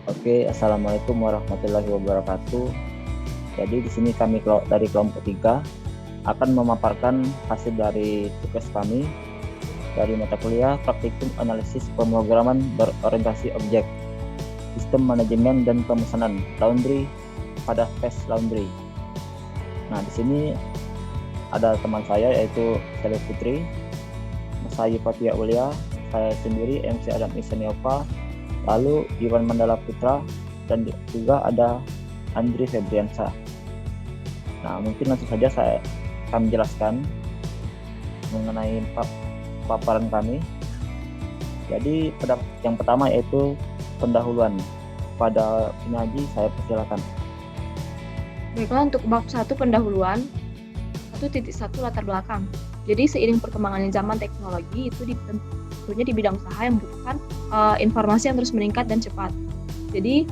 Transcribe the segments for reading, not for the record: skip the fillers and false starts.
Oke, Assalamualaikum warahmatullahi wabarakatuh. Jadi di sini kami dari kelompok 3 akan memaparkan hasil dari tugas kami dari mata kuliah Praktikum Analisis Pemrograman Berorientasi Objek, Sistem Manajemen dan Pemesanan Laundry pada tes laundry. Nah, di sini ada teman saya yaitu Sally Putri, saya Fatia Ulia, saya sendiri MC Adam Isaniova, lalu Iwan Mandala Putra, dan juga ada Andri Febriansa. Nah, mungkin langsung saja saya akan menjelaskan mengenai paparan kami. Jadi yang pertama yaitu pendahuluan. Pada Pinaji saya persilakan. Baiklah, untuk bab 1 pendahuluan 1.1 latar belakang. Jadi seiring perkembangannya zaman teknologi itu tentunya di bidang usaha yang membutuhkan informasi yang terus meningkat dan cepat. Jadi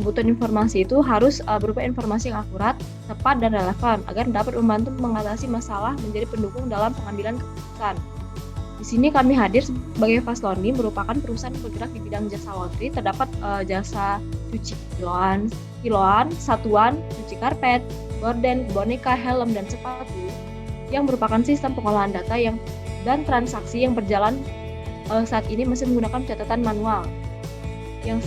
kebutuhan informasi itu harus berupa informasi yang akurat, tepat, dan relevan agar dapat membantu mengatasi masalah menjadi pendukung dalam pengambilan keputusan. Di sini kami hadir sebagai Fast Laundry, merupakan perusahaan yang bergerak di bidang jasa laundry. Terdapat jasa cuci kiloan, satuan, cuci karpet, gorden, boneka, helm, dan sepatu yang merupakan sistem pengolahan data dan transaksi yang berjalan saat ini masih menggunakan catatan manual yang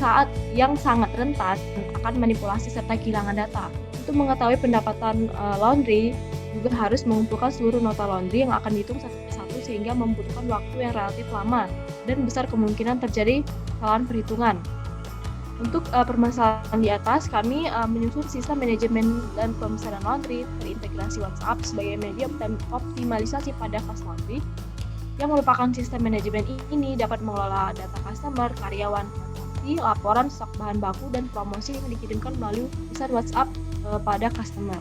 sangat rentan akan manipulasi serta kehilangan data. Untuk mengetahui pendapatan laundry juga harus mengumpulkan seluruh nota laundry yang akan dihitung satu-satu sehingga membutuhkan waktu yang relatif lama dan besar kemungkinan terjadi kesalahan perhitungan. Untuk permasalahan di atas, kami menyusun sistem manajemen dan pemesanan laundry terintegrasi WhatsApp sebagai medium dan optimalisasi pada Fast Laundry yang merupakan sistem manajemen ini dapat mengelola data customer, karyawan, transaksi, laporan, stok bahan baku, dan promosi yang dikirimkan melalui pesan WhatsApp pada customer.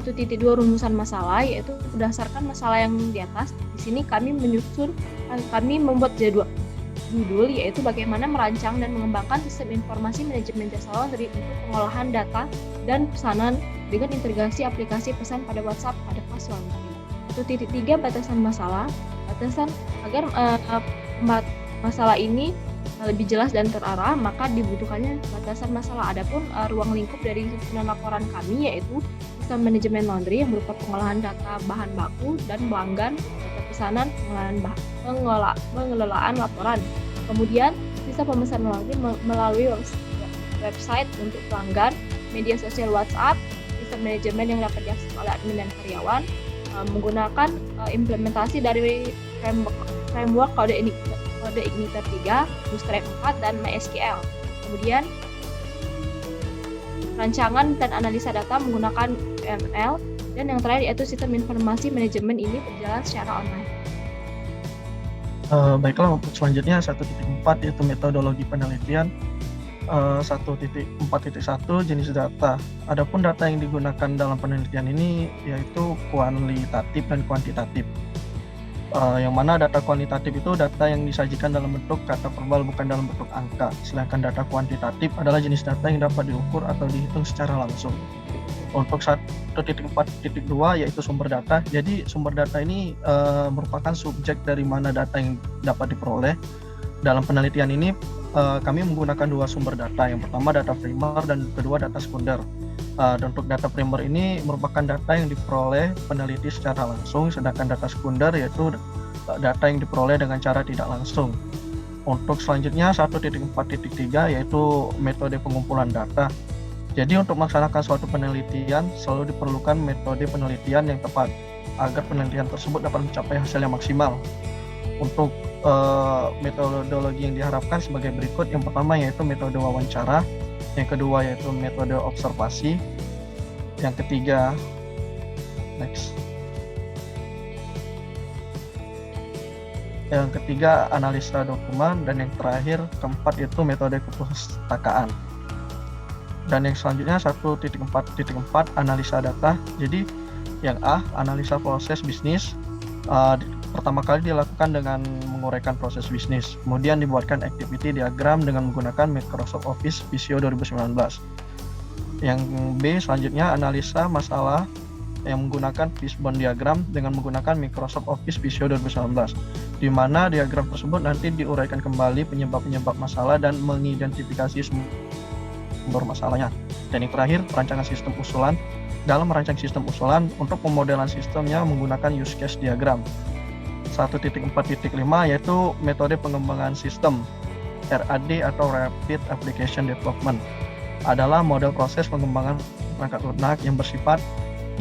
1.2 rumusan masalah, yaitu berdasarkan masalah yang di atas. Di sini kami membuat judul yaitu bagaimana merancang dan mengembangkan sistem informasi manajemen jasa laundry untuk pengolahan data dan pesanan dengan integrasi aplikasi pesan pada WhatsApp pada Fast Laundry. 1.3 batasan masalah. Batasan agar masalah ini lebih jelas dan terarah, maka dibutuhkannya batasan masalah. Adapun ruang lingkup dari susunan laporan kami yaitu sistem manajemen laundry yang berupa pengolahan data bahan baku dan pelanggan, data pesanan, pengelolaan laporan. Kemudian sistem pemesanan laundry melalui website untuk pelanggan, media sosial WhatsApp, sistem manajemen yang dapat diakses oleh admin dan karyawan, menggunakan implementasi dari framework kode Igniter 3, Bootstrap 4, dan MySQL. Kemudian rancangan dan analisa data menggunakan UML, dan yang terakhir yaitu sistem informasi manajemen ini berjalan secara online. Baiklah, untuk selanjutnya 1.4 yaitu metodologi penelitian. 1.4.1 jenis data. Adapun data yang digunakan dalam penelitian ini yaitu kualitatif dan kuantitatif. Yang mana data kualitatif itu data yang disajikan dalam bentuk kata verbal, bukan dalam bentuk angka. Sedangkan data kuantitatif adalah jenis data yang dapat diukur atau dihitung secara langsung. Untuk 1.4.2 yaitu sumber data. Jadi sumber data ini merupakan subjek dari mana data yang dapat diperoleh. Dalam penelitian ini kami menggunakan dua sumber data. Yang pertama data primer dan kedua data sekunder. Dan untuk data primer ini merupakan data yang diperoleh peneliti secara langsung, sedangkan data sekunder yaitu data yang diperoleh dengan cara tidak langsung. Untuk selanjutnya 1.4.3 yaitu metode pengumpulan data. Jadi untuk melaksanakan suatu penelitian selalu diperlukan metode penelitian yang tepat agar penelitian tersebut dapat mencapai hasil yang maksimal. Untuk metodologi yang diharapkan sebagai berikut. Yang pertama yaitu metode wawancara, yang kedua yaitu metode observasi, yang ketiga yang ketiga analisa dokumen, dan yang terakhir keempat yaitu metode kepustakaan. Dan yang selanjutnya 1.4.4 analisa data. Jadi yang A, analisa proses bisnis. Pertama kali dilakukan dengan menguraikan proses bisnis, kemudian dibuatkan activity diagram dengan menggunakan Microsoft Office Visio 2019. Yang B selanjutnya analisa masalah yang menggunakan fishbone diagram dengan menggunakan Microsoft Office Visio 2019, di mana diagram tersebut nanti diuraikan kembali penyebab-penyebab masalah dan mengidentifikasi sumber masalahnya. Dan yang terakhir, perancangan sistem usulan. Dalam merancang sistem usulan, untuk pemodelan sistemnya menggunakan use case diagram. 1.4.5 yaitu metode pengembangan sistem RAD atau Rapid Application Development, adalah model proses pengembangan perangkat lunak yang bersifat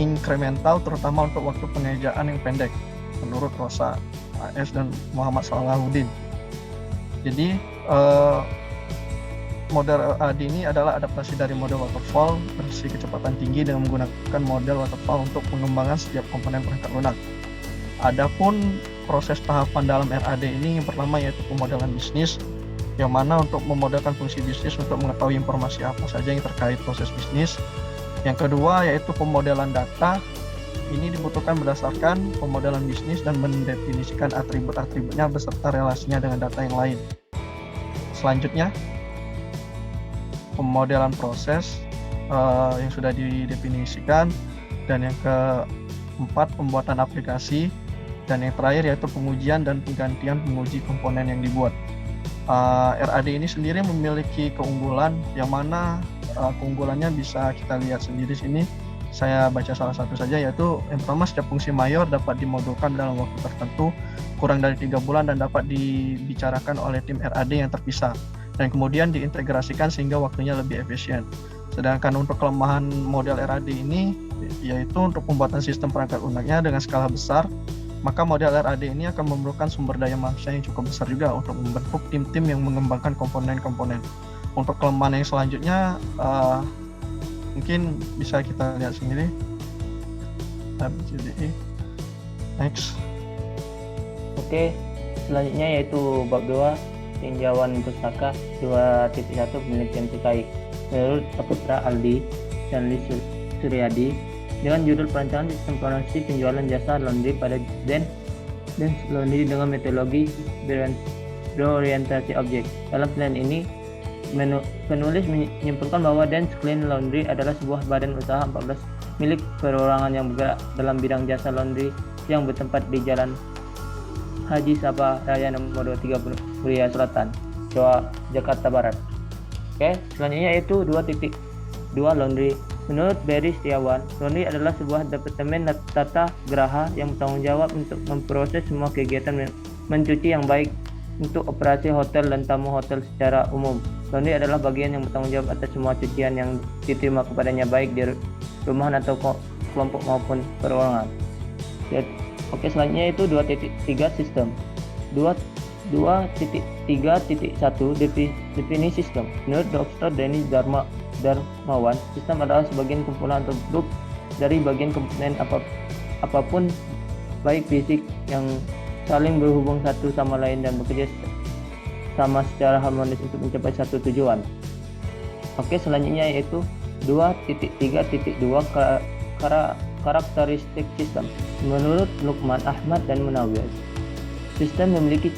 inkremental, terutama untuk waktu pengerjaan yang pendek, menurut Rosa AS dan Muhammad Salahuddin. Jadi model RAD ini adalah adaptasi dari model waterfall versi kecepatan tinggi dengan menggunakan model waterfall untuk pengembangan setiap komponen perangkat lunak. Adapun proses tahapan dalam RAD ini yang pertama yaitu pemodelan bisnis, yang mana untuk memodelkan fungsi bisnis untuk mengetahui informasi apa saja yang terkait proses bisnis. Yang kedua yaitu pemodelan data. Ini dibutuhkan berdasarkan pemodelan bisnis dan mendefinisikan atribut-atributnya beserta relasinya dengan data yang lain. Selanjutnya, pemodelan proses yang sudah didefinisikan, dan yang keempat pembuatan aplikasi, dan yang terakhir yaitu pengujian dan penggantian penguji komponen yang dibuat. RAD ini sendiri memiliki keunggulan, yang mana keunggulannya bisa kita lihat sendiri sini. Saya baca salah satu saja, yaitu yang pertama, setiap fungsi mayor dapat dimodulkan dalam waktu tertentu kurang dari 3 bulan dan dapat dibicarakan oleh tim RAD yang terpisah, dan kemudian diintegrasikan sehingga waktunya lebih efisien. Sedangkan untuk kelemahan model RAD ini yaitu untuk pembuatan sistem perangkat lunaknya dengan skala besar, maka model RAD ini akan memerlukan sumber daya manusia yang cukup besar juga untuk membentuk tim-tim yang mengembangkan komponen-komponen. Untuk kelemahan yang selanjutnya mungkin bisa kita lihat sendiri. Next. Oke, selanjutnya yaitu bab 2, tinjauan pustaka 2.1 penelitian TKI. Menurut Saputra Aldi dan Lis Suryadi, dengan judul perancangan sistem informasi penjualan jasa laundry pada Dance Laundry dengan metodologi berorientasi objek. Dalam penelitian ini, penulis menyimpulkan bahwa Dance Clean Laundry adalah sebuah badan usaha 14 milik perorangan yang bergerak dalam bidang jasa laundry yang bertempat di Jalan Haji Sabah Raya nomor 23 Muria Selatan, Jakarta Barat. Oke, selanjutnya yaitu 2.2 laundry. Menurut Berry Setiawan, laundry adalah sebuah departemen tata geraha yang bertanggung jawab untuk memproses semua kegiatan mencuci yang baik untuk operasi hotel dan tamu hotel secara umum. Laundry adalah bagian yang bertanggung jawab atas semua cucian yang diterima kepadanya baik di rumahan atau kelompok maupun perorangan. Oke, selanjutnya itu 2.3 sistem. 2.3.1 definisi sistem. Menurut Dr. Denny Darmawan, sistem adalah sebagian kumpulan atau grup dari bagian komponen apapun baik fisik yang saling berhubung satu sama lain dan bekerja sama secara harmonis untuk mencapai satu tujuan. Oke, selanjutnya yaitu 2.3.2 karakteristik sistem. Menurut Lukman Ahmad dan Munawir, sistem memiliki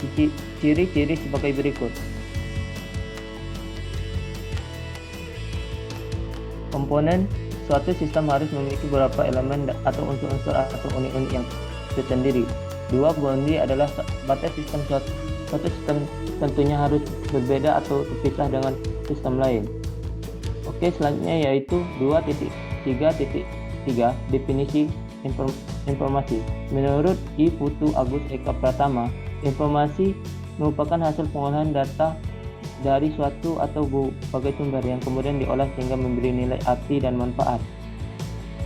ciri-ciri sebagai berikut. Komponen suatu sistem harus memiliki beberapa elemen atau unsur-unsur atau unit-unit yang tersendiri. 2. Boundary adalah batas sistem. Suatu sistem tentunya harus berbeda atau terpisah dengan sistem lain. Oke, selanjutnya yaitu 2.3.3 definisi informasi. Menurut I. Putu Agus Eka Pratama, informasi merupakan hasil pengolahan data dari suatu atau berbagai sumber yang kemudian diolah sehingga memberi nilai arti dan manfaat.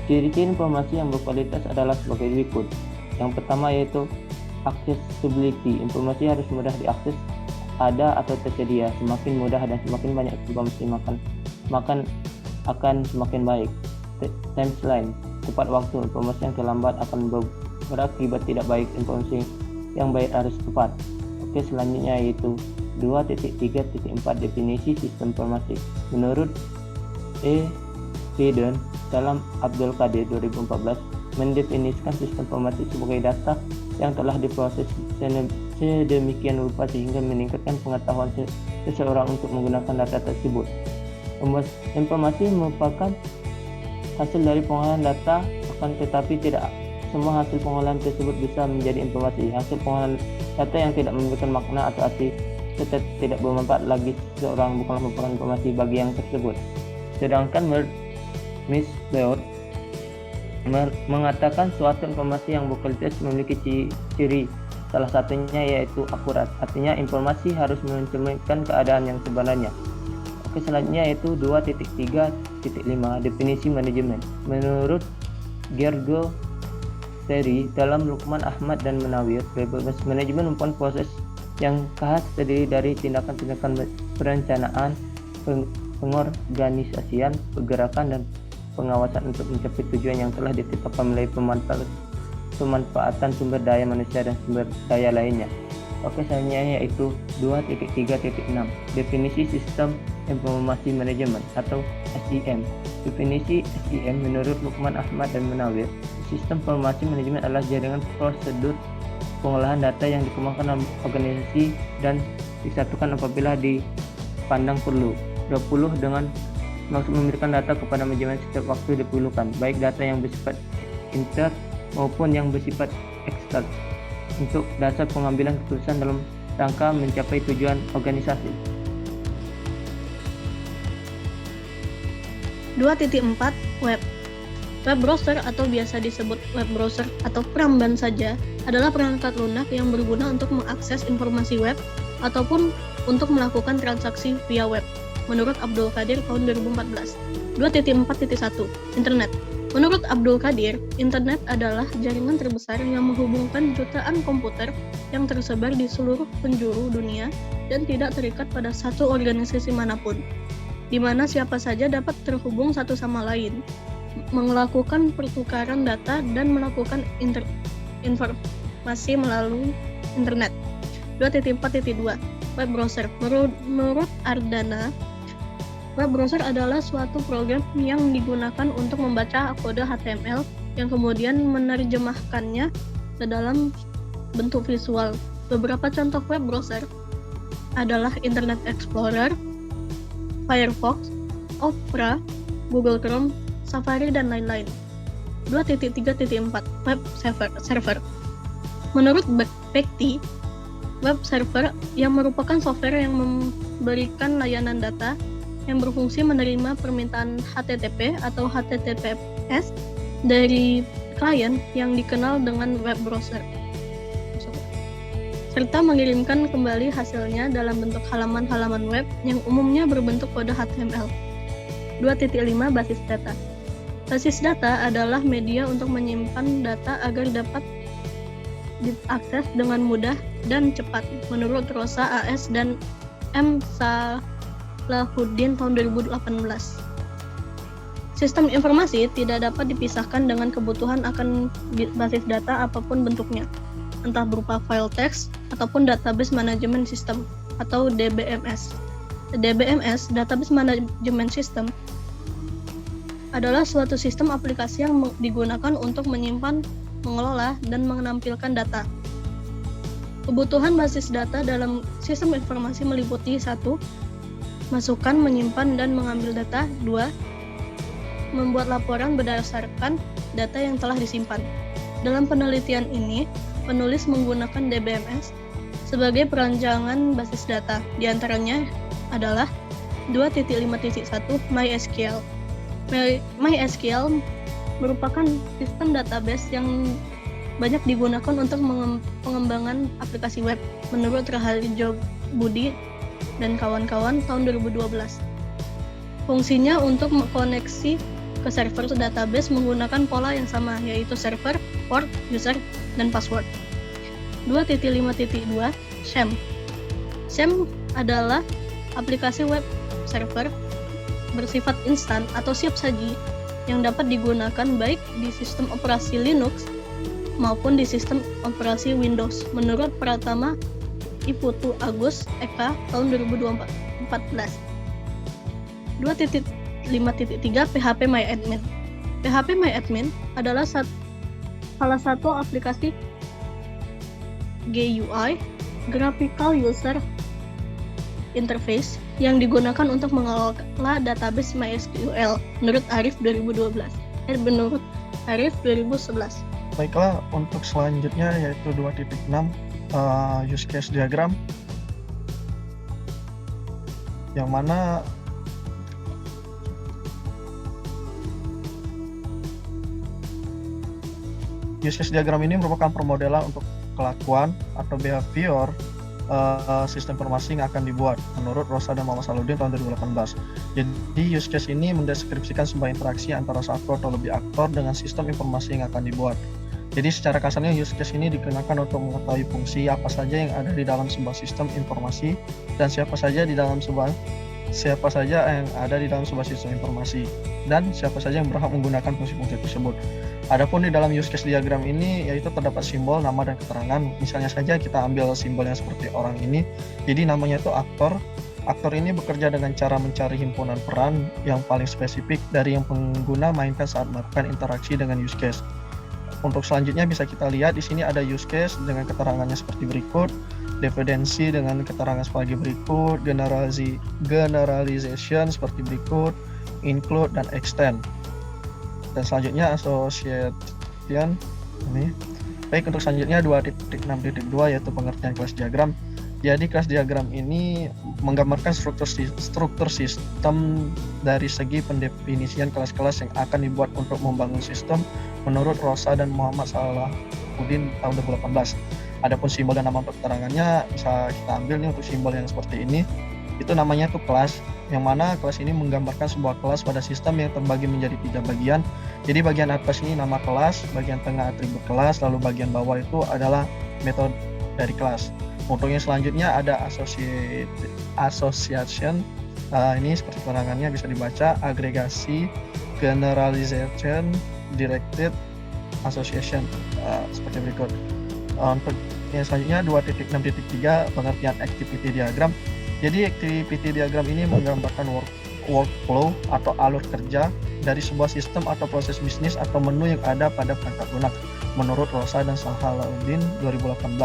Ciri-ciri informasi yang berkualitas adalah sebagai berikut. Yang pertama yaitu accessibility. Informasi harus mudah diakses, ada atau tersedia. Semakin mudah dan semakin banyak informasi makan akan semakin baik. Timeline, tepat waktu. Informasi yang terlambat akan berakibat tidak baik. Informasi yang baik harus tepat. Oke, selanjutnya yaitu 2.3.4 definisi sistem informasi. Menurut E. Hayden dalam Abdul Qadir 2014 mendefinisikan sistem informasi sebagai data yang telah diproses sedemikian rupa sehingga meningkatkan pengetahuan seseorang untuk menggunakan data tersebut. Informasi merupakan hasil dari pengolahan data akan tetapi tidak semua hasil pengolahan tersebut bisa menjadi informasi. Hasil pengolahan data yang tidak memberikan makna atau arti serta tidak bermanfaat lagi seseorang bukanlah merupakan informasi bagi yang tersebut. Sedangkan Miss Beot mengatakan suatu informasi yang berkualitas memiliki ciri, salah satunya yaitu akurat. Artinya informasi harus mencerminkan keadaan yang sebenarnya. Oke, selanjutnya yaitu 2.3.5 definisi manajemen. Menurut Gergo Terry dalam Lukman Ahmad dan Menawir, manajemen merupakan proses yang khas terdiri dari tindakan-tindakan perencanaan, pengorganisasian, pergerakan, dan pengawasan untuk mencapai tujuan yang telah ditetapkan melalui pemanfaatan sumber daya manusia dan sumber daya lainnya. Oke, selanjutnya yaitu 2.3.6 definisi sistem informasi manajemen atau SIM. Definisi SIM menurut Lukman Ahmad dan Menawir, sistem informasi manajemen adalah jaringan prosedur pengolahan data yang dikembangkan dalam organisasi dan disatukan apabila dipandang perlu. 20 dengan maksud memberikan data kepada manajemen setiap waktu diperlukan, baik data yang bersifat inter maupun yang bersifat eksternal, untuk dasar pengambilan keputusan dalam rangka mencapai tujuan organisasi. 2.4 Web. Web browser atau biasa disebut web browser atau peramban saja adalah perangkat lunak yang berguna untuk mengakses informasi web ataupun untuk melakukan transaksi via web. Menurut Abdul Qadir tahun 2014. 2.4.1 Internet. Menurut Abdul Qadir, internet adalah jaringan terbesar yang menghubungkan jutaan komputer yang tersebar di seluruh penjuru dunia dan tidak terikat pada satu organisasi manapun, di mana siapa saja dapat terhubung satu sama lain, melakukan pertukaran data dan melakukan informasi melalui internet. 2.4.2 Web browser. Menurut Ardana, web browser adalah suatu program yang digunakan untuk membaca kode HTML yang kemudian menerjemahkannya ke dalam bentuk visual. Beberapa contoh web browser adalah Internet Explorer, Firefox, Opera, Google Chrome, Safari, dan lain-lain. 2.3.4 Web server. Menurut Bekti, web server yang merupakan software yang memberikan layanan data yang berfungsi menerima permintaan HTTP atau HTTPS dari klien yang dikenal dengan web browser, serta mengirimkan kembali hasilnya dalam bentuk halaman-halaman web yang umumnya berbentuk kode HTML. 2.5 Basis data. Basis data adalah media untuk menyimpan data agar dapat diakses dengan mudah dan cepat, menurut Rosa AS dan M. Salahuddin tahun 2018. Sistem informasi tidak dapat dipisahkan dengan kebutuhan akan basis data apapun bentuknya, entah berupa file teks ataupun database management system atau DBMS. DBMS, Database Management System, adalah suatu sistem aplikasi yang digunakan untuk menyimpan, mengelola, dan menampilkan data. Kebutuhan basis data dalam sistem informasi meliputi 1. Masukkan, menyimpan, dan mengambil data. 2. Membuat laporan berdasarkan data yang telah disimpan. Dalam penelitian ini, penulis menggunakan DBMS sebagai perancangan basis data. Di antaranya adalah 2.5.1 MySQL. MySQL merupakan sistem database yang banyak digunakan untuk pengembangan aplikasi web, menurut Raharjo Budi dan kawan-kawan tahun 2012. Fungsinya untuk mengkoneksi ke server database menggunakan pola yang sama, yaitu server, port, user, dan password. 2.5.2 SHAM. SHAM adalah aplikasi web server bersifat instan atau siap saji yang dapat digunakan baik di sistem operasi Linux maupun di sistem operasi Windows, menurut Pratama Iputu Agus Eka tahun 2014. 2.5.3 PHPMyAdmin. PHPMyAdmin adalah salah satu aplikasi GUI (Graphical User Interface) yang digunakan untuk mengelola database MySQL, menurut Arif 2012. Menurut Arif 2011. Baiklah, untuk selanjutnya yaitu 2.6 use case diagram, yang mana use case diagram ini merupakan permodelan untuk kelakuan atau behavior sistem informasi yang akan dibuat menurut Rosa dan Muhammad Salahuddin tahun 2018. Jadi use case ini mendeskripsikan sebuah interaksi antara satu atau lebih aktor dengan sistem informasi yang akan dibuat. Jadi secara kasarnya use case ini digunakan untuk mengetahui fungsi apa saja yang ada di dalam sebuah sistem informasi dan siapa saja yang ada di dalam sebuah sistem informasi dan siapa saja yang berhak menggunakan fungsi-fungsi tersebut. Adapun di dalam use case diagram ini yaitu terdapat simbol, nama, dan keterangan. Misalnya saja kita ambil simbol yang seperti orang ini. Jadi namanya itu aktor. Aktor ini bekerja dengan cara mencari himpunan peran yang paling spesifik dari yang pengguna mainkan saat melakukan interaksi dengan use case. Untuk selanjutnya bisa kita lihat di sini ada use case dengan keterangannya seperti berikut, dependensi dengan keterangan sebagai berikut, generalization seperti berikut, include dan extend. Dan selanjutnya association ini. Baik, untuk selanjutnya 2.6.2 yaitu pengertian kelas diagram. Jadi kelas diagram ini menggambarkan struktur sistem dari segi pendefinisian kelas-kelas yang akan dibuat untuk membangun sistem menurut Rosa dan Muhammad Salahuddin tahun 2018. Adapun simbol dan nama untuk keterangannya bisa kita ambil nih untuk simbol yang seperti ini. Itu namanya tuh kelas, yang mana kelas ini menggambarkan sebuah kelas pada sistem yang terbagi menjadi 3 bagian. Jadi bagian atas ini nama kelas, bagian tengah atribut kelas, lalu bagian bawah itu adalah metode dari kelas. Untuk yang selanjutnya ada association. Ini seperti keterangannya bisa dibaca agregasi, generalization, directed association seperti berikut. Untuk yang selanjutnya 2.6.3 pengertian activity diagram. Jadi activity diagram ini menggambarkan workflow atau alur kerja dari sebuah sistem atau proses bisnis atau menu yang ada pada perangkat lunak menurut Rosa dan Salahuddin 2018.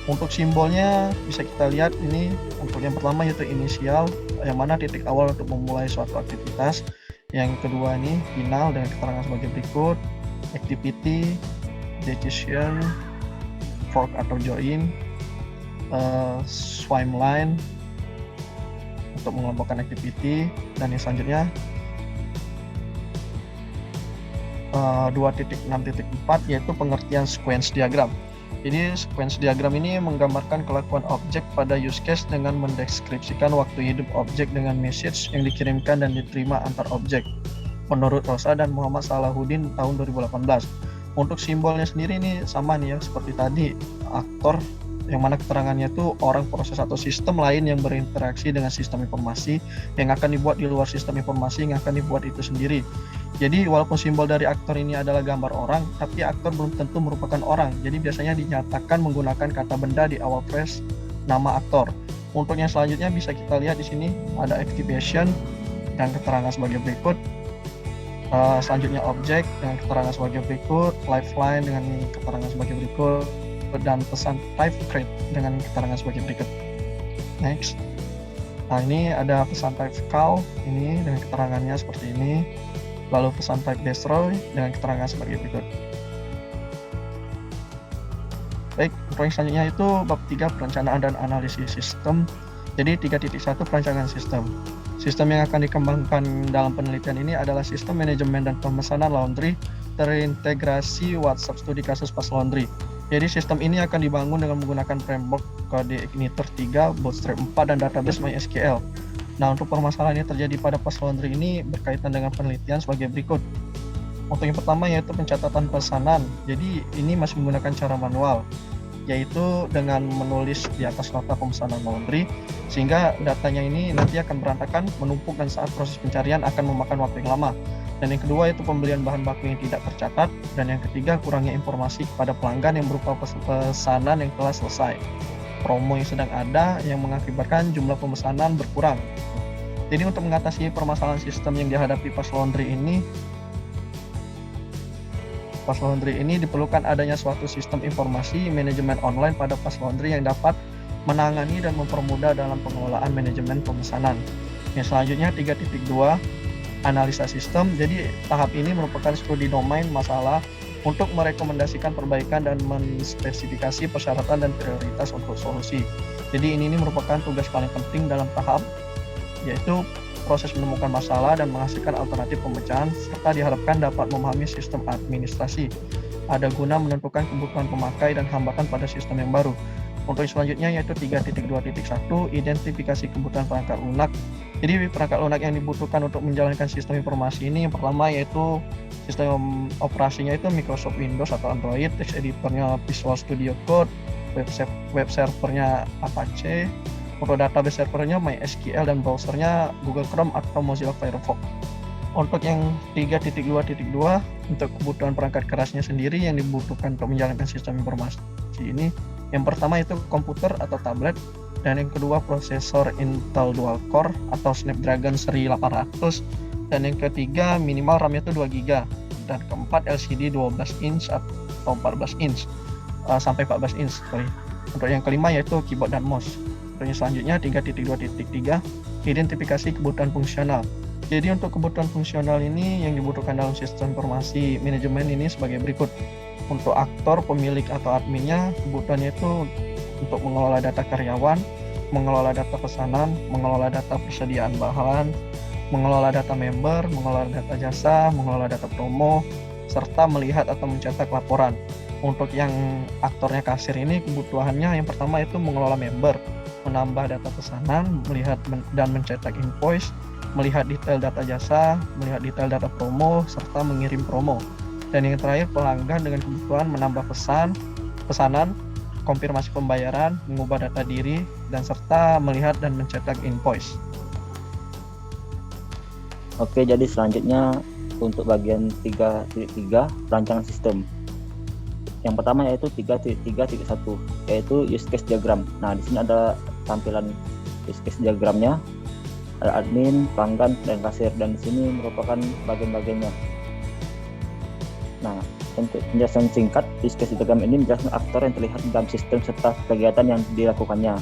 Untuk simbolnya bisa kita lihat ini. Untuk yang pertama yaitu inisial, yang mana titik awal untuk memulai suatu aktivitas. Yang kedua ini final dengan keterangan sebagai berikut, activity, decision, fork atau join, swim line untuk mengelompokkan activity. Dan yang selanjutnya 2.6.4 yaitu pengertian sequence diagram. Jadi sequence diagram ini menggambarkan kelakuan objek pada use case dengan mendeskripsikan waktu hidup objek dengan message yang dikirimkan dan diterima antar objek menurut Rosa dan Muhammad Salahuddin tahun 2018. Untuk simbolnya sendiri ini sama nih ya seperti tadi, aktor, yang mana keterangannya itu orang, proses, atau sistem lain yang berinteraksi dengan sistem informasi yang akan dibuat di luar sistem informasi yang akan dibuat itu sendiri. Jadi walaupun simbol dari aktor ini adalah gambar orang, tapi aktor belum tentu merupakan orang. Jadi biasanya dinyatakan menggunakan kata benda di awal phrase nama aktor. Untuk yang selanjutnya bisa kita lihat di sini ada activation dan keterangan sebagai berikut. Selanjutnya objek dengan keterangan sebagai berikut, lifeline dengan keterangan sebagai berikut, dan pesan type create dengan keterangan sebagai berikut. Next. Nah, ini ada pesan type call ini dengan keterangannya seperti ini. Lalu pesan type destroy dengan keterangan sebagai berikut. Baik, untuk yang selanjutnya itu bab 3 perencanaan dan analisis sistem. Jadi 3.1 perancangan sistem. Sistem yang akan dikembangkan dalam penelitian ini adalah sistem manajemen dan pemesanan laundry terintegrasi WhatsApp studi kasus pas laundry. Jadi sistem ini akan dibangun dengan menggunakan framework kode Igniter 3, Bootstrap 4, dan database MySQL. Nah, untuk permasalahan yang terjadi pada pas laundry ini berkaitan dengan penelitian sebagai berikut. Untuk yang pertama yaitu pencatatan pesanan. Jadi ini masih menggunakan cara manual, yaitu dengan menulis di atas nota pemesanan laundry, sehingga datanya ini nanti akan berantakan, menumpuk, dan saat proses pencarian akan memakan waktu yang lama. Dan yang kedua yaitu pembelian bahan baku yang tidak tercatat. Dan yang ketiga kurangnya informasi kepada pelanggan yang berupa pesanan yang telah selesai, promo yang sedang ada yang mengakibatkan jumlah pemesanan berkurang. Jadi untuk mengatasi permasalahan sistem yang dihadapi pas laundry ini diperlukan adanya suatu sistem informasi manajemen online pada pas laundry yang dapat menangani dan mempermudah dalam pengelolaan manajemen pemesanan. Yang selanjutnya 3.2 analisa sistem. Jadi tahap ini merupakan studi domain masalah untuk merekomendasikan perbaikan dan menspesifikasi persyaratan dan prioritas untuk solusi. Jadi ini merupakan tugas paling penting dalam tahap, yaitu proses menemukan masalah dan menghasilkan alternatif pemecahan, serta diharapkan dapat memahami sistem administrasi. Ada guna menentukan kebutuhan pemakai dan hambatan pada sistem yang baru. Untuk selanjutnya yaitu 3.2.1, identifikasi kebutuhan perangkat lunak. Jadi perangkat lunak yang dibutuhkan untuk menjalankan sistem informasi ini, yang pertama yaitu sistem operasinya itu Microsoft Windows atau Android, text editornya Visual Studio Code, web servernya Apache, untuk database servernya MySQL, dan browsernya Google Chrome atau Mozilla Firefox. Untuk yang 3.2.2, untuk kebutuhan perangkat kerasnya sendiri yang dibutuhkan untuk menjalankan sistem informasi ini, yang pertama itu komputer atau tablet, dan yang kedua prosesor Intel Dual Core atau Snapdragon seri 800, dan yang ketiga minimal RAM-nya itu 2 GB, dan keempat LCD 12 inch atau 14 inch sampai 14 inch. Untuk yang kelima yaitu keyboard dan mouse. Untuk yang selanjutnya 3.2.3, identifikasi kebutuhan fungsional. Jadi untuk kebutuhan fungsional ini yang dibutuhkan dalam sistem informasi manajemen ini sebagai berikut. Untuk aktor, pemilik atau adminnya, kebutuhannya itu untuk mengelola data karyawan, mengelola data pesanan, mengelola data persediaan bahan, mengelola data member, mengelola data jasa, mengelola data promo, serta melihat atau mencetak laporan. Untuk yang aktornya kasir ini, kebutuhannya yang pertama itu mengelola member, menambah data pesanan, melihat dan mencetak invoice, melihat detail data jasa, melihat detail data promo, serta mengirim promo. Dan yang terakhir pelanggan dengan kebutuhan menambah pesanan, konfirmasi pembayaran, mengubah data diri, dan serta melihat dan mencetak invoice. Oke, jadi selanjutnya untuk bagian 3.3, rancangan sistem. Yang pertama yaitu 3.3.1, yaitu use case diagram. Nah, di sini ada tampilan use case diagramnya, ada admin, pelanggan, dan kasir, dan di sini merupakan bagian-bagiannya. Nah, untuk penjelasan singkat, use case diagram ini menjelaskan aktor yang terlihat dalam sistem serta kegiatan yang dilakukannya.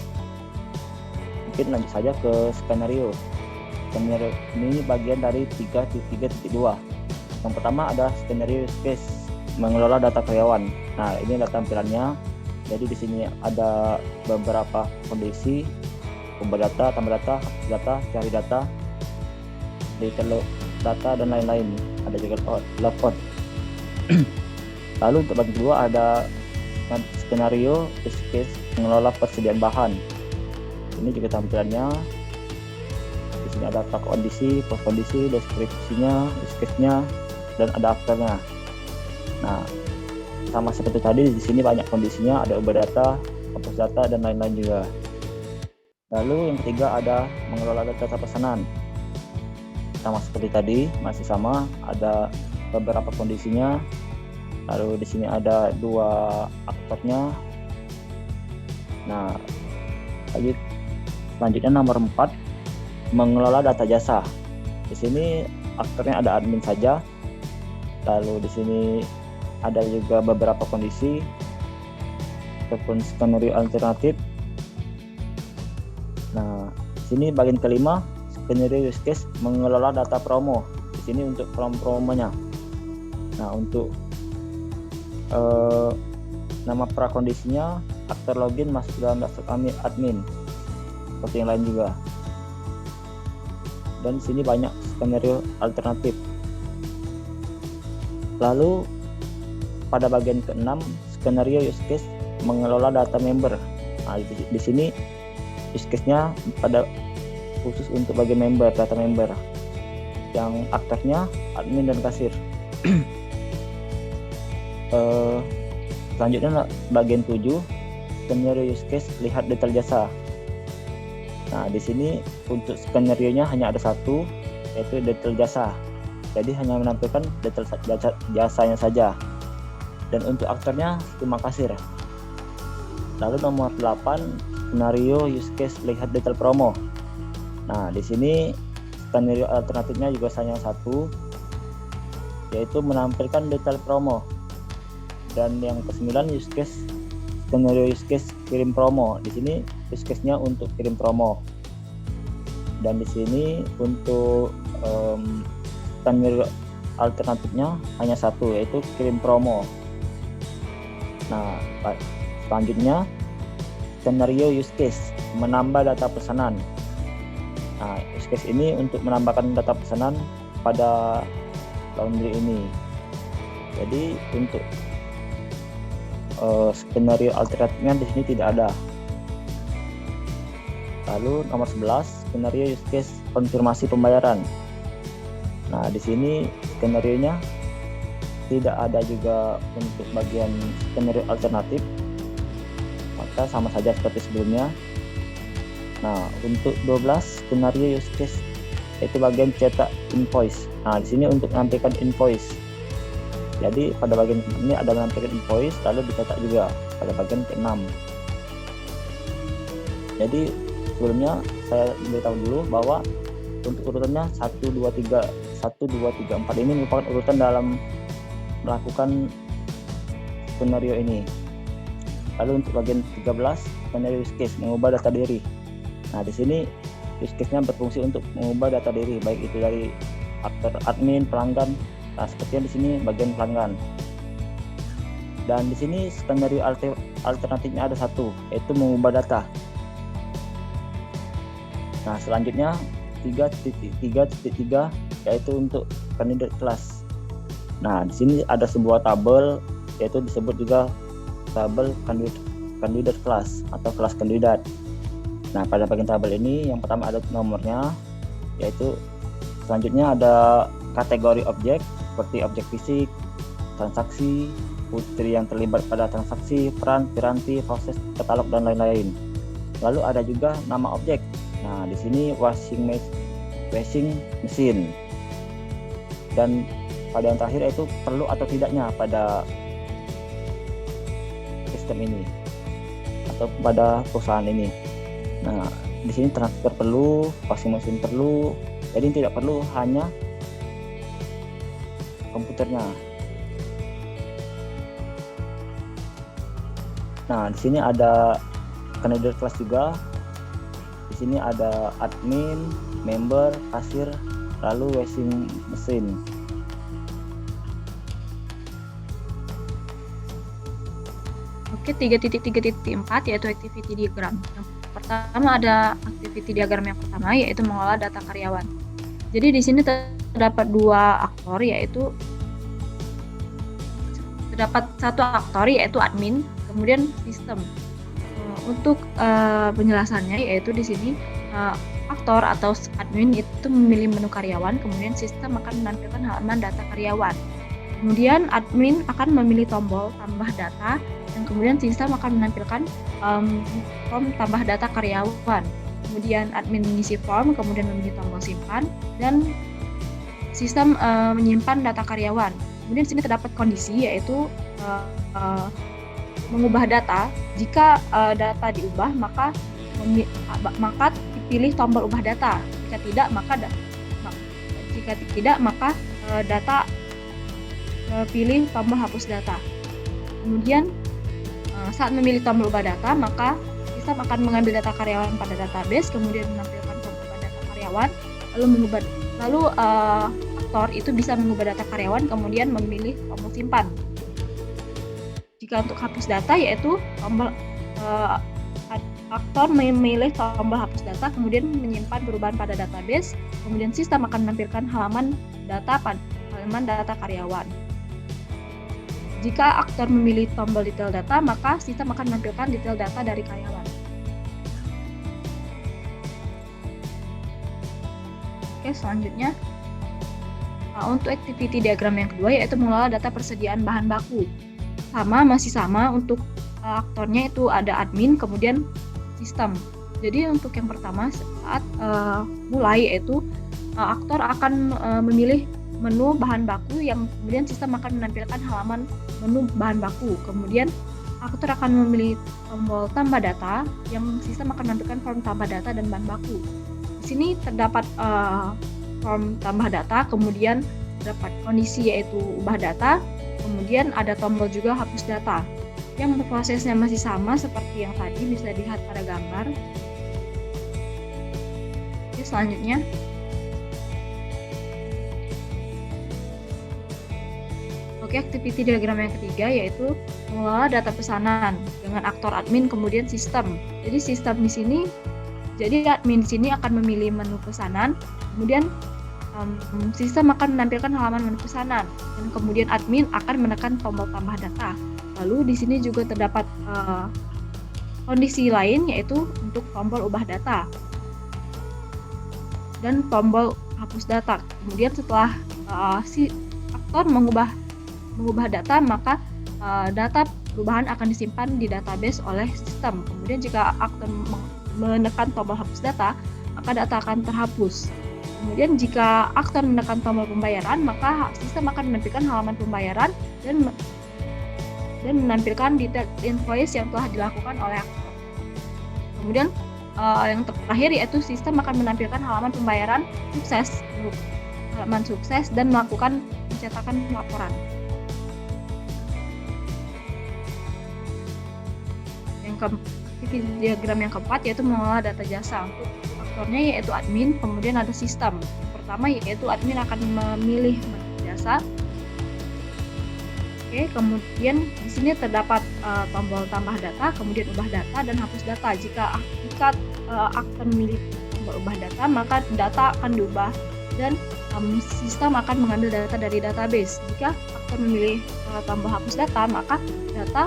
Mungkin lanjut saja ke skenario. Skenario ini bagian dari 3.3.2. Yang pertama ada skenario use case, mengelola data karyawan. Nah, ini adalah tampilannya. Jadi di sini ada beberapa kondisi, tambah data, hapus data, cari data, detail data, dan lain-lain. Ada juga logout. Lalu untuk bagian kedua ada skenario use case, mengelola persediaan bahan. Ini juga tampilannya. Di sini ada prakondisi, postkondisi, deskripsinya, use case-nya, dan ada aktornya. Nah, sama seperti tadi, di sini banyak kondisinya, ada ubah data, hapus data, dan lain-lain juga. Lalu yang ketiga ada mengelola data pesanan. Sama seperti tadi, masih sama, ada beberapa kondisinya. Lalu di sini ada 2 aktornya. Nah, selanjutnya nomor 4, mengelola data jasa. Di sini aktornya ada admin saja. Lalu di sini ada juga beberapa kondisi ataupun skenario alternatif. Nah, di sini bagian kelima, skenario use case, mengelola data promo. Di sini untuk promonya. Nah, untuk nama prakondisinya, aktor login masuk dalam daftar admin, seperti yang lain juga. Dan di sini banyak skenario alternatif. Lalu pada bagian ke-6, skenario use case, mengelola data member. Nah, di sini use case-nya pada khusus untuk bagian member, data member, yang aktornya admin dan kasir. Selanjutnya bagian 7, skenario use case, lihat detail jasa. Nah, di sini untuk skenario-nya hanya ada satu, yaitu detail jasa. Jadi hanya menampilkan detail jasanya saja. Dan untuk aktornya cuma kasir. Lalu nomor 8, skenario use case, lihat detail promo. Nah, di sini skenario alternatifnya juga hanya satu, yaitu menampilkan detail promo. Dan yang ke-9, use case, skenario use case, kirim promo. Di sini use case-nya untuk kirim promo. Dan di sini untuk skenario alternatifnya hanya satu, yaitu kirim promo. Nah, selanjutnya skenario use case, menambah data pesanan. Nah, use case ini untuk menambahkan data pesanan pada laundry ini. Jadi untuk skenario alternatifnya di sini tidak ada. Lalu nomor 11, skenario use case konfirmasi pembayaran. Nah, di sini skenario-nya tidak ada juga untuk bagian skenario alternatif, maka sama saja seperti sebelumnya. Nah, untuk 12 skenario use case yaitu bagian cetak invoice. Nah, di sini untuk menampilkan invoice. Jadi pada bagian ini ada menampilkan invoice, lalu dicetak juga pada bagian ke-6. Jadi sebelumnya saya beritahu dulu bahwa untuk urutannya 1, 2, 3, 4 ini merupakan urutan dalam melakukan skenario ini. Lalu untuk bagian 13, skenario use case, mengubah data diri. Nah, di sini use case-nya berfungsi untuk mengubah data diri, baik itu dari aktor admin, pelanggan. Nah, sepertinya di sini bagian pelanggan. Dan di sini skenario alternatifnya ada satu, yaitu mengubah data. Nah, selanjutnya 3.3 yaitu untuk candidate class. Nah, di sini ada sebuah tabel, yaitu disebut juga tabel candidate class atau kelas kandidat. Nah, pada bagian tabel ini yang pertama ada nomornya, yaitu selanjutnya ada kategori objek seperti objek fisik, transaksi, putri yang terlibat pada transaksi, peran, piranti, proses, katalog, dan lain-lain. Lalu ada juga nama objek. Nah, di sini washing machine. Dan pada yang terakhir yaitu perlu atau tidaknya pada sistem ini atau pada perusahaan ini. Nah, di sini transfer perlu, washing machine perlu, jadi tidak perlu hanya komputernya. Nah, di sini ada candidate class juga. Di sini ada admin, member, kasir, lalu washing machine. Oke, 3.3.4 yaitu activity diagram. Yang pertama ada activity diagram yang pertama yaitu mengolah data karyawan. Jadi di sini terdapat dua aktor, yaitu terdapat satu aktor yaitu admin, kemudian sistem. Untuk penjelasannya yaitu di sini aktor atau admin itu memilih menu karyawan, kemudian sistem akan menampilkan halaman data karyawan. Kemudian admin akan memilih tombol tambah data, dan kemudian sistem akan menampilkan form tambah data karyawan. Kemudian admin mengisi form, kemudian memilih tombol simpan, dan sistem menyimpan data karyawan. Kemudian di sini terdapat kondisi yaitu mengubah data. Jika data diubah maka dipilih tombol ubah data. Jika tidak maka data pilih tombol hapus data. Kemudian saat memilih tombol ubah data maka sistem akan mengambil data karyawan pada database, kemudian menampilkan tombol ubah data karyawan, lalu aktor itu bisa mengubah data karyawan kemudian memilih tombol simpan. Jika untuk hapus data yaitu tombol aktor memilih tombol hapus data kemudian menyimpan perubahan pada database, kemudian sistem akan menampilkan halaman data karyawan. Jika aktor memilih tombol detail data, maka sistem akan menampilkan detail data dari karyawan. Oke, selanjutnya untuk activity diagram yang kedua yaitu mengelola data persediaan bahan baku. Masih sama untuk aktornya itu ada admin, kemudian sistem. Jadi untuk yang pertama saat mulai yaitu aktor akan memilih menu bahan baku yang kemudian sistem akan menampilkan halaman menu bahan baku. Kemudian aktor akan memilih tombol tambah data yang sistem akan menampilkan form tambah data dan bahan baku. Di sini terdapat form tambah data, kemudian terdapat kondisi yaitu ubah data, kemudian ada tombol juga hapus data. Yang prosesnya masih sama seperti yang tadi, bisa dilihat pada gambar. Oke, selanjutnya Oke, activity diagram yang ketiga yaitu mengelola data pesanan dengan aktor admin kemudian sistem. Jadi sistem di sini, jadi admin di sini akan memilih menu pesanan, kemudian sistem akan menampilkan halaman menu pesanan, dan kemudian admin akan menekan tombol tambah data. Lalu di sini juga terdapat kondisi lain yaitu untuk tombol ubah data dan tombol hapus data. Kemudian setelah si aktor mengubah data, maka data perubahan akan disimpan di database oleh sistem. Kemudian jika aktor menekan tombol hapus data, maka data akan terhapus. Kemudian jika aktor menekan tombol pembayaran, maka sistem akan menampilkan halaman pembayaran dan menampilkan detail invoice yang telah dilakukan oleh aktor. Kemudian yang terakhir yaitu sistem akan menampilkan halaman pembayaran sukses dan melakukan pencetakan laporan. Diagram yang keempat yaitu mengelola data jasa. Untuk aktornya yaitu admin, kemudian ada sistem. Pertama yaitu admin akan memilih jasa. Oke, kemudian di sini terdapat tombol tambah data, kemudian ubah data dan hapus data. Jika aktor memilih tombol ubah data, maka data akan diubah dan sistem akan mengambil data dari database. Jika aktor memilih tombol hapus data, maka data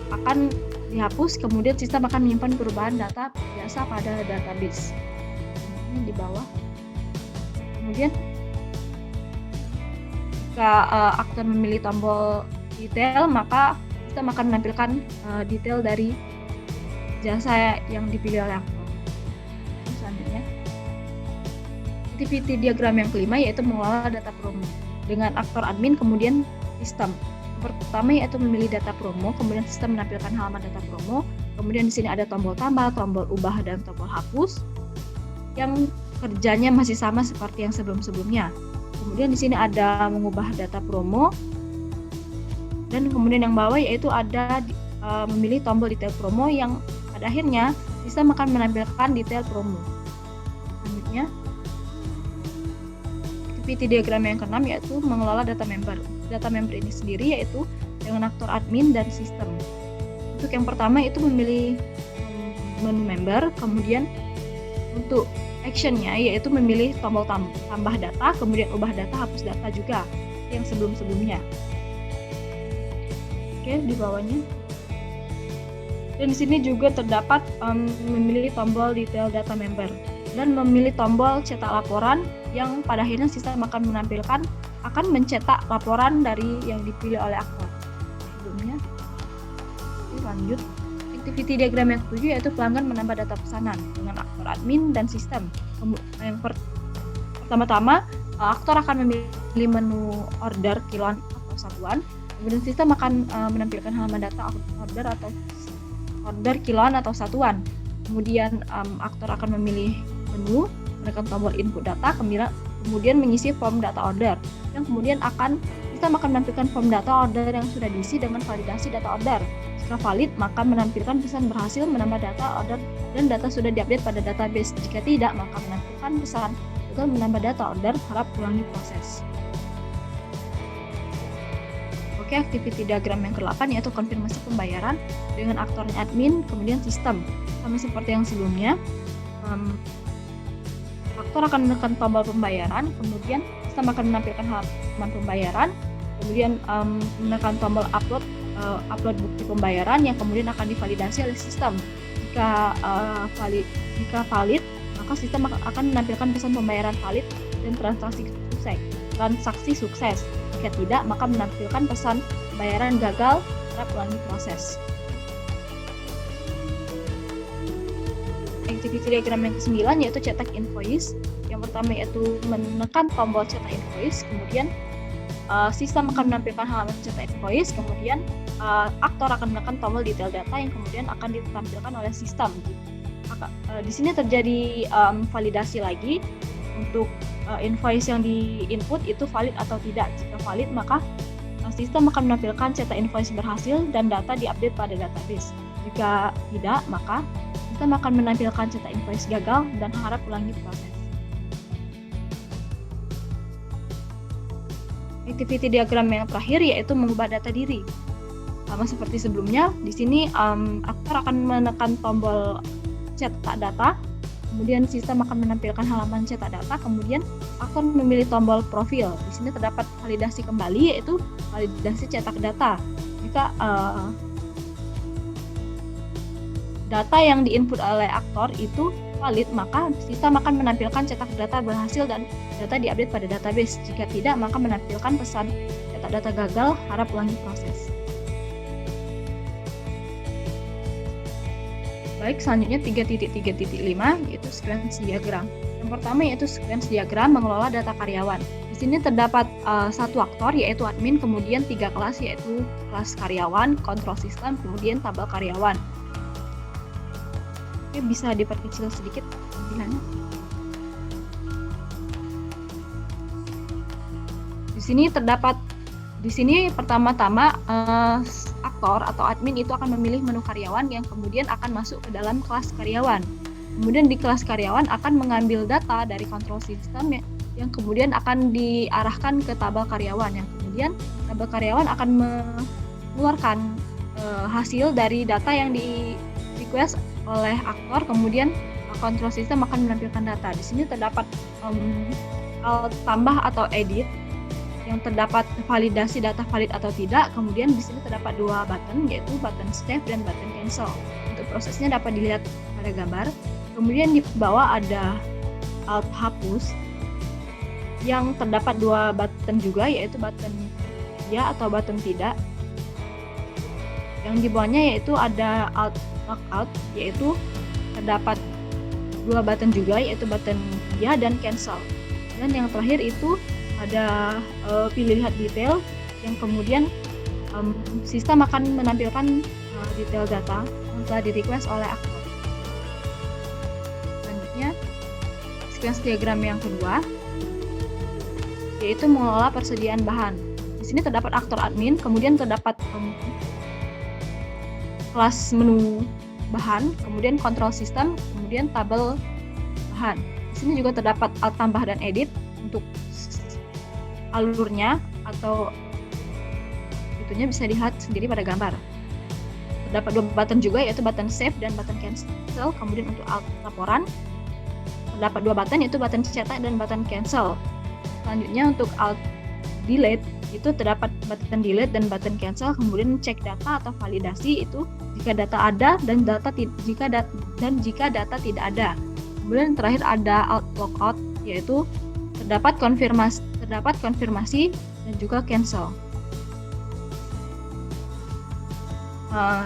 akan dihapus, kemudian sistem akan menyimpan perubahan data biasa pada database. Ini di bawah. Kemudian jika aktor memilih tombol detail, maka sistem akan menampilkan detail dari jasa yang dipilih oleh aktor. Selanjutnya, activity diagram yang kelima yaitu mengelola data promo dengan aktor admin kemudian sistem. Pertama yaitu memilih data promo, kemudian sistem menampilkan halaman data promo, kemudian di sini ada tombol tambah, tombol ubah, dan tombol hapus yang kerjanya masih sama seperti yang sebelum-sebelumnya. Kemudian di sini ada mengubah data promo, dan kemudian yang bawah yaitu ada memilih tombol detail promo yang pada akhirnya sistem akan menampilkan detail promo. Selanjutnya, activity diagram yang keenam yaitu mengelola data member. Data member ini sendiri yaitu dengan aktor admin dan sistem. Untuk yang pertama itu memilih menu member, kemudian untuk actionnya yaitu memilih tombol tambah data, kemudian ubah data, hapus data juga yang sebelum-sebelumnya. Oke, di bawahnya. Dan di sini juga terdapat memilih tombol detail data member dan memilih tombol cetak laporan yang pada akhirnya sistem akan mencetak laporan dari yang dipilih oleh aktor sebelumnya. Oke, lanjut. Activity diagram yang ketujuh yaitu pelanggan menambah data pesanan dengan aktor admin dan sistem. Yang pertama-tama, aktor akan memilih menu order kiloan atau satuan, kemudian sistem akan menampilkan halaman data order kiloan atau satuan. Kemudian aktor akan memilih menu, menekan tombol input data, kemudian mengisi form data order, yang kemudian sistem akan menampilkan form data order yang sudah diisi dengan validasi data order. Jika valid, maka menampilkan pesan berhasil menambah data order dan data sudah diupdate pada database. Jika tidak, maka menampilkan pesan gagal menambah data order, harap ulangi proses. Oke, activity diagram yang ke-8 yaitu konfirmasi pembayaran dengan aktornya admin, kemudian sistem. Sama seperti yang sebelumnya, aktor akan menekan tombol pembayaran, kemudian sistem akan menampilkan halaman pembayaran, kemudian menekan tombol upload bukti pembayaran yang kemudian akan divalidasi oleh sistem. Jika valid, maka sistem akan menampilkan pesan pembayaran valid dan transaksi sukses. Jika tidak, maka menampilkan pesan pembayaran gagal, harap ulangi proses. Activity diagram yang ke-9 yaitu cetak invoice. Yang pertama yaitu menekan tombol cetak invoice, kemudian sistem akan menampilkan halaman cetak invoice, kemudian aktor akan menekan tombol detail data yang kemudian akan ditampilkan oleh sistem. Di sini terjadi validasi lagi untuk invoice yang di input itu valid atau tidak. Jika valid, maka sistem akan menampilkan cetak invoice berhasil dan data diupdate pada database. Jika tidak, maka sistem akan menampilkan cetak invoice gagal dan harap ulangi proses. Activity diagram yang terakhir yaitu mengubah data diri. Sama seperti sebelumnya, di sini aktor akan menekan tombol cetak data, kemudian sistem akan menampilkan halaman cetak data, kemudian aktor memilih tombol profil. Di sini terdapat validasi kembali, yaitu validasi cetak data. Jika data yang diinput oleh aktor itu valid, maka sistem akan menampilkan cetak data berhasil dan data diupdate pada database. Jika tidak, maka menampilkan pesan cetak data gagal, harap ulangi proses. Baik, selanjutnya 3.3.5 yaitu sequence diagram. Yang pertama yaitu sequence diagram mengelola data karyawan. Di sini terdapat satu aktor yaitu admin, kemudian 3 kelas yaitu kelas karyawan, kontrol sistem, kemudian tabel karyawan. Oke, bisa diperkecil sedikit tampilannya. Di sini pertama-tama aktor atau admin itu akan memilih menu karyawan yang kemudian akan masuk ke dalam kelas karyawan. Kemudian di kelas karyawan akan mengambil data dari kontrol sistem yang kemudian akan diarahkan ke tabel karyawan, yang kemudian tabel karyawan akan mengeluarkan hasil dari data yang di request oleh aktor, kemudian kontrol sistem akan menampilkan data. Di sini terdapat alt tambah atau edit yang terdapat validasi data valid atau tidak. Kemudian di sini terdapat 2 button yaitu button save dan button cancel. Untuk prosesnya dapat dilihat pada gambar. Kemudian di bawah ada alt hapus yang terdapat 2 button juga yaitu button ya atau button tidak. Yang di bawahnya yaitu ada alt lockout, yaitu terdapat 2 button juga yaitu button ya dan cancel. Dan yang terakhir itu ada pilih lihat detail yang kemudian sistem akan menampilkan detail data yang telah di request oleh aktor. Selanjutnya sequence diagram yang kedua yaitu mengelola persediaan bahan. Di sini terdapat aktor admin, kemudian terdapat kelas menu bahan, kemudian kontrol sistem, kemudian tabel bahan. Di sini juga terdapat alt tambah dan edit untuk alurnya atau itunya bisa dilihat sendiri pada gambar. Terdapat 2 button juga yaitu button save dan button cancel. Kemudian untuk alt laporan terdapat 2 button yaitu button cetak dan button cancel. Selanjutnya untuk alt delete itu terdapat button delete dan button cancel. Kemudian cek data atau validasi itu jika data ada dan jika data tidak ada. Kemudian terakhir ada alt logout yaitu terdapat konfirmasi dan juga cancel.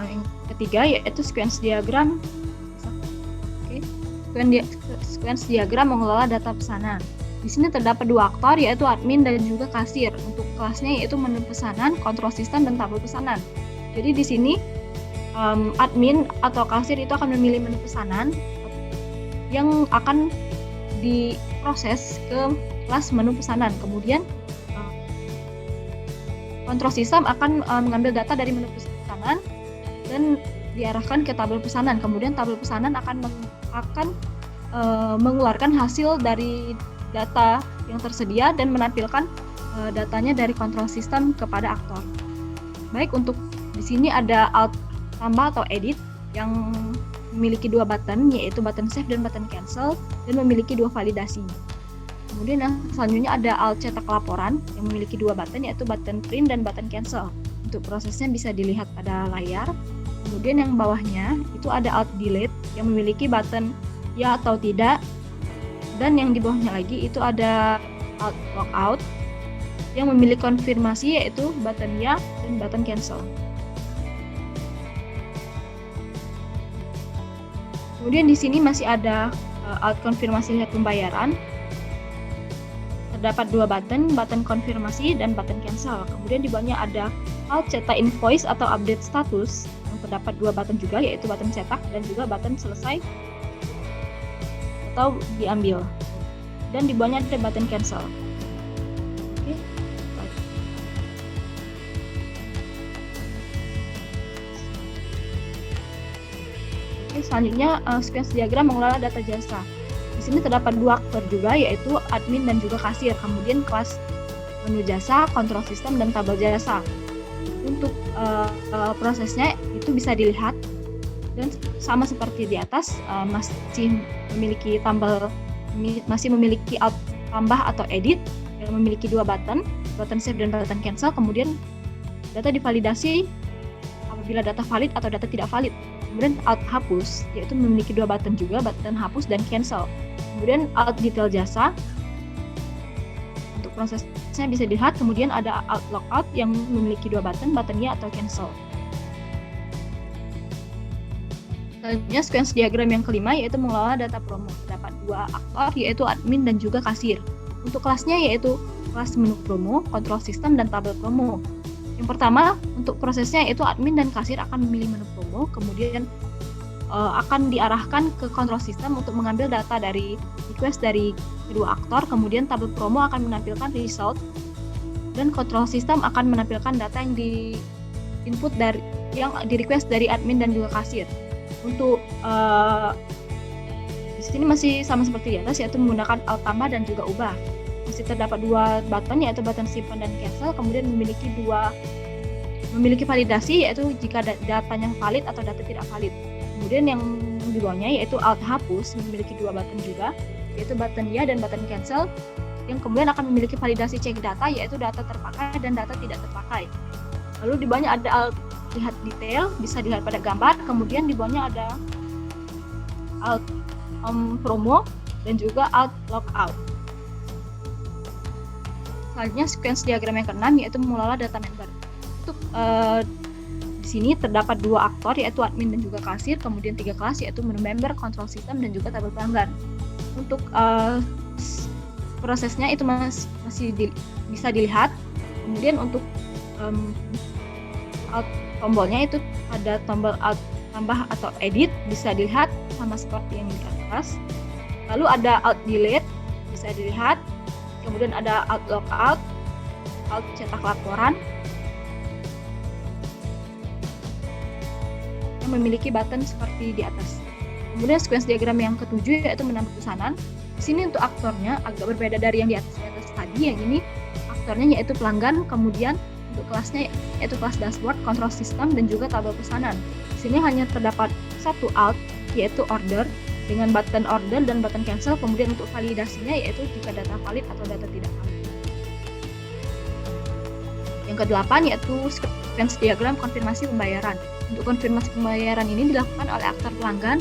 Yang ketiga yaitu sequence diagram. Sequence diagram mengelola data pesanan. Di sini terdapat 2 aktor yaitu admin dan juga kasir. Untuk kelasnya yaitu menu pesanan, kontrol sistem dan tabel pesanan. Jadi di sini admin atau kasir itu akan memilih menu pesanan yang akan diproses ke kelas menu pesanan. Kemudian kontrol sistem akan mengambil data dari menu pesanan dan diarahkan ke tabel pesanan. Kemudian tabel pesanan akan mengeluarkan hasil dari data yang tersedia dan menampilkan datanya dari kontrol sistem kepada aktor. Baik, untuk di sini ada alt tambah atau edit yang memiliki 2 button yaitu button save dan button cancel dan memiliki 2 validasi. Kemudian yang selanjutnya ada alt cetak laporan yang memiliki 2 button yaitu button print dan button cancel. Untuk prosesnya bisa dilihat pada layar. Kemudian yang bawahnya itu ada alt delete yang memiliki button ya atau tidak, dan yang di bawahnya lagi itu ada alt logout yang memiliki konfirmasi yaitu button ya dan button cancel. Kemudian di sini masih ada alt konfirmasi lihat pembayaran. Terdapat 2 button konfirmasi dan button cancel. Kemudian di bawahnya ada alt cetak invoice atau update status yang terdapat 2 button juga yaitu button cetak dan juga button selesai atau diambil. Dan di bawahnya ada button cancel. Oke. Selanjutnya sequence diagram mengelola data jasa. Di sini terdapat 2 aktor juga yaitu admin dan juga kasir. Kemudian kelas menu jasa, kontrol sistem, dan tabel jasa. Untuk prosesnya itu bisa dilihat dan sama seperti di atas, masih memiliki alt tambah atau edit yang memiliki dua button save dan button cancel. Kemudian data divalidasi apabila data valid atau data tidak valid. Kemudian alt hapus, yaitu memiliki dua button juga, button hapus dan cancel. Kemudian alt detail jasa, untuk prosesnya bisa dilihat. Kemudian ada alt logout yang memiliki dua button ya atau cancel. Selanjutnya sequence diagram yang kelima yaitu mengelola data promo. Terdapat dua aktor yaitu admin dan juga kasir. Untuk kelasnya yaitu kelas menu promo, kontrol sistem, dan tabel promo. Yang pertama, untuk prosesnya yaitu admin dan kasir akan memilih menu promo, kemudian akan diarahkan ke kontrol sistem untuk mengambil data dari request dari kedua aktor, kemudian tabel promo akan menampilkan result, dan kontrol sistem akan menampilkan data yang di input dari yang di request dari admin dan juga kasir. Untuk di sini masih sama seperti di atas, yaitu menggunakan alt tambah dan juga ubah. Masih terdapat dua button yaitu button simpan dan cancel, kemudian memiliki validasi yaitu jika datanya valid atau data tidak valid. Kemudian yang di bawahnya yaitu alt hapus memiliki dua button juga, yaitu button ya dan button cancel, yang kemudian akan memiliki validasi cek data yaitu data terpakai dan data tidak terpakai. Lalu di bawahnya ada alt lihat detail, bisa dilihat pada gambar. Kemudian di bawahnya ada alt promo dan juga alt logout. Selanjutnya sequence diagram yang keenam yaitu mengelola data member. Untuk di sini terdapat dua aktor yaitu admin dan juga kasir, kemudian tiga kelas yaitu menu member, kontrol sistem, dan juga tabel pelanggan. Untuk prosesnya itu masih bisa dilihat. Kemudian untuk alt tombolnya itu ada tombol alt tambah atau edit, bisa dilihat sama seperti yang di atas. Lalu ada alt delete, bisa dilihat. Kemudian ada alt logout, alt cetak laporan, yang memiliki button seperti di atas. Kemudian sequence diagram yang ketujuh yaitu menambah pesanan. Di sini untuk aktornya agak berbeda dari yang di atas tadi. Yang ini aktornya yaitu pelanggan, kemudian untuk kelasnya yaitu kelas dashboard, kontrol sistem, dan juga tabel pesanan. Di sini hanya terdapat satu alt yaitu order dengan button order dan button cancel. Kemudian untuk validasinya yaitu jika data valid atau data tidak valid. Yang kedelapan yaitu sequence diagram konfirmasi pembayaran. Untuk konfirmasi pembayaran ini dilakukan oleh aktor pelanggan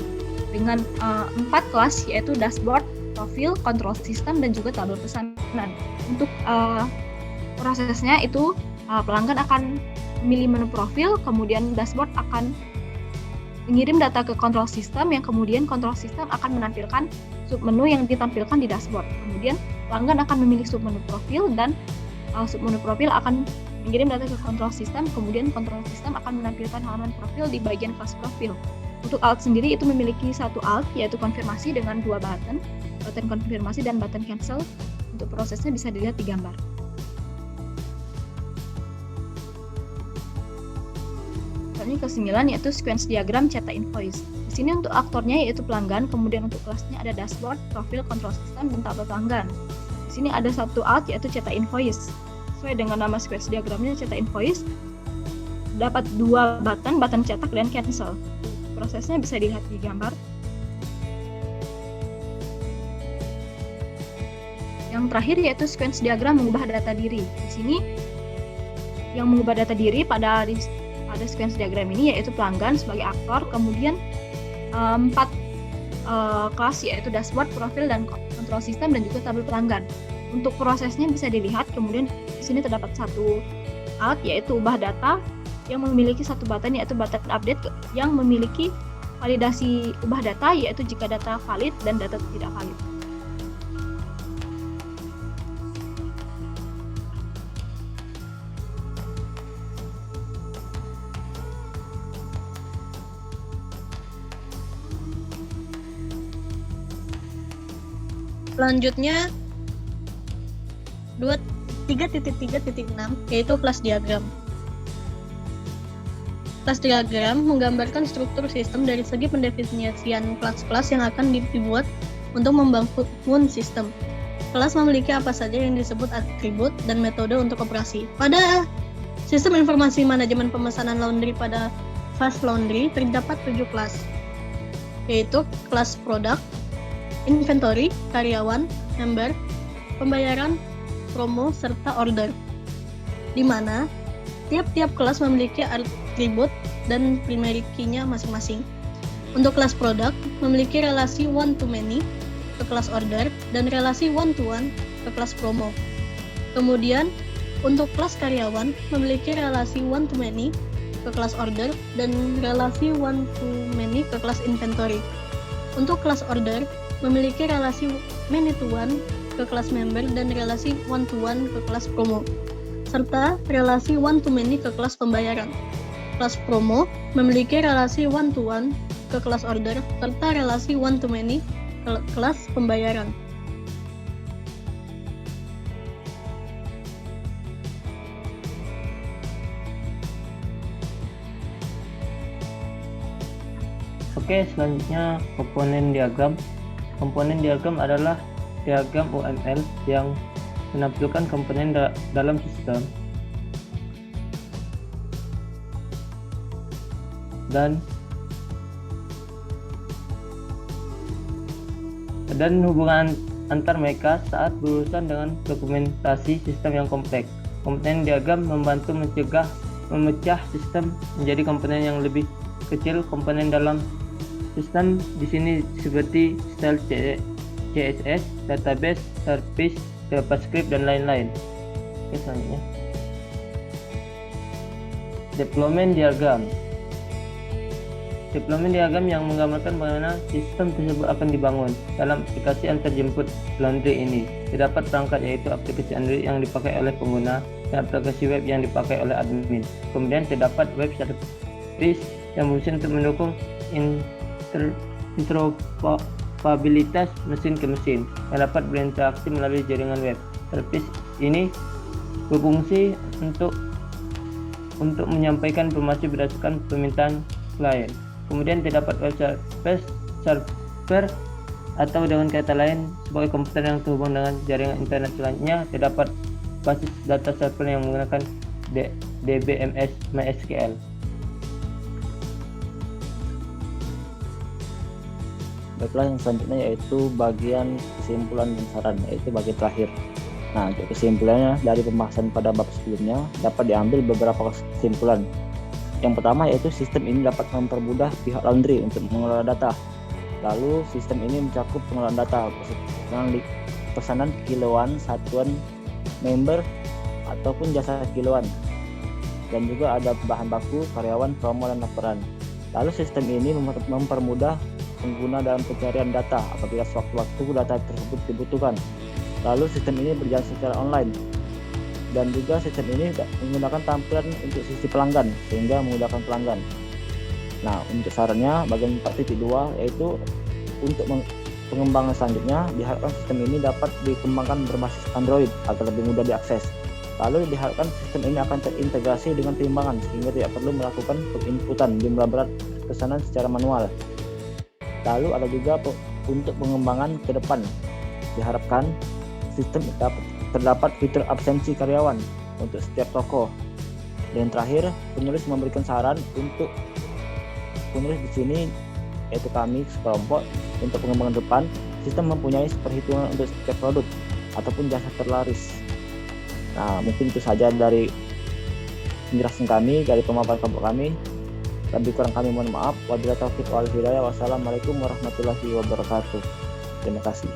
dengan 4 kelas yaitu dashboard, profil, kontrol sistem, dan juga tabel pesanan. Untuk prosesnya itu pelanggan akan memilih menu profil, kemudian dashboard akan mengirim data ke kontrol sistem, yang kemudian kontrol sistem akan menampilkan submenu yang ditampilkan di dashboard. Kemudian pelanggan akan memilih submenu profil dan submenu profil akan mengirim data ke kontrol sistem, kemudian kontrol sistem akan menampilkan halaman profil di bagian kelas profil. Untuk alt sendiri itu memiliki satu alt yaitu konfirmasi dengan dua button konfirmasi dan button cancel. Untuk prosesnya bisa dilihat di gambar. Selanjutnya ke-9 yaitu sequence diagram cetak invoice. Di sini untuk aktornya yaitu pelanggan, kemudian untuk kelasnya ada dashboard, profil, kontrol sistem, dan tabel pelanggan. Di sini ada satu alt yaitu cetak invoice. Sesuai dengan nama sequence diagramnya cetak invoice, dapat dua button cetak dan cancel. Prosesnya bisa dilihat di gambar. Yang terakhir yaitu sequence diagram mengubah data diri. Di sini yang mengubah data diri pada sequence diagram ini yaitu pelanggan sebagai aktor, kemudian 4 kelas yaitu dashboard, profil, dan kontrol sistem, dan juga tabel pelanggan. Untuk prosesnya bisa dilihat, kemudian di sini terdapat satu alt yaitu ubah data yang memiliki satu button yaitu button update yang memiliki validasi ubah data yaitu jika data valid dan data tidak valid. Selanjutnya 3.3.6 yaitu kelas diagram. Kelas diagram menggambarkan struktur sistem dari segi pendefinisian kelas-kelas yang akan dibuat untuk membangun sistem. kelas memiliki apa saja yang disebut atribut dan metode untuk operasi. Pada sistem informasi manajemen pemesanan laundry pada Fast Laundry terdapat 7 kelas, yaitu kelas produk, inventory, karyawan, member, pembayaran, promo, serta order, di mana tiap-tiap kelas memiliki atribut dan primary key-nya masing-masing. Untuk kelas produk memiliki relasi one-to-many ke kelas order dan relasi one-to-one ke kelas promo. Kemudian untuk kelas karyawan memiliki relasi one-to-many ke kelas order dan relasi one-to-many ke kelas inventory. Untuk kelas order memiliki relasi many-to-one ke kelas member dan relasi one-to-one ke kelas promo, serta relasi one-to-many ke kelas pembayaran. Kelas promo memiliki relasi one-to-one ke kelas order serta relasi one-to-many ke kelas pembayaran. Oke, selanjutnya komponen diagram. Komponen diagram adalah diagram UML yang menampilkan komponen dalam sistem dan hubungan antar mereka saat berurusan dengan dokumentasi sistem yang kompleks. Komponen diagram membantu memecah sistem menjadi komponen yang lebih kecil. Komponen dalam sistem di sini seperti style CSS, database, service, JavaScript, dan lain-lain. Oke, selanjutnya deployment diagram. Deployment diagram yang menggambarkan bagaimana sistem tersebut akan dibangun. Dalam aplikasi antarjemput laundry ini terdapat perangkat, yaitu aplikasi Android yang dipakai oleh pengguna dan aplikasi web yang dipakai oleh admin. Kemudian terdapat web service yang berfungsi untuk mendukung interoperabilitas mesin ke mesin yang dapat berinteraksi melalui jaringan web. Service ini berfungsi untuk menyampaikan informasi berdasarkan permintaan klien. Kemudian terdapat web service server, atau dengan kata lain sebagai komputer yang terhubung dengan jaringan internet. Selanjutnya terdapat basis data server yang menggunakan DBMS MySQL. Baiklah, yang selanjutnya yaitu bagian kesimpulan dan saran, yaitu bagian terakhir. Nah, untuk kesimpulannya dari pembahasan pada bab sebelumnya dapat diambil beberapa kesimpulan. Yang pertama yaitu sistem ini dapat mempermudah pihak laundry untuk mengelola data. Lalu sistem ini mencakup pengelolaan data, pesanan kiloan, satuan, member, ataupun jasa kiloan. Dan juga ada bahan baku, karyawan, promo, dan laporan. Lalu sistem ini mempermudah pengguna dalam pencarian data apabila sewaktu-waktu data tersebut dibutuhkan. Lalu sistem ini berjalan secara online, dan juga sistem ini menggunakan tampilan untuk sisi pelanggan sehingga memudahkan pelanggan. Nah, untuk sarannya bagian 4.2 yaitu untuk pengembangan selanjutnya diharapkan sistem ini dapat dikembangkan berbasis Android agar lebih mudah diakses. Lalu diharapkan sistem ini akan terintegrasi dengan timbangan sehingga tidak perlu melakukan penginputan jumlah berat pesanan secara manual. Lalu ada juga untuk pengembangan ke depan, diharapkan sistem terdapat fitur absensi karyawan untuk setiap toko. Dan terakhir, penulis memberikan saran untuk penulis di sini, yaitu kami sekelompok, untuk pengembangan depan, sistem mempunyai perhitungan untuk setiap produk ataupun jasa terlaris. Nah, mungkin itu saja dari penjelasan kami, dari pemaparan kelompok kami. Lebih kurang kami mohon maaf. Wabillahi taufiq wal hidayah. Wassalamualaikum warahmatullahi wabarakatuh. Terima kasih.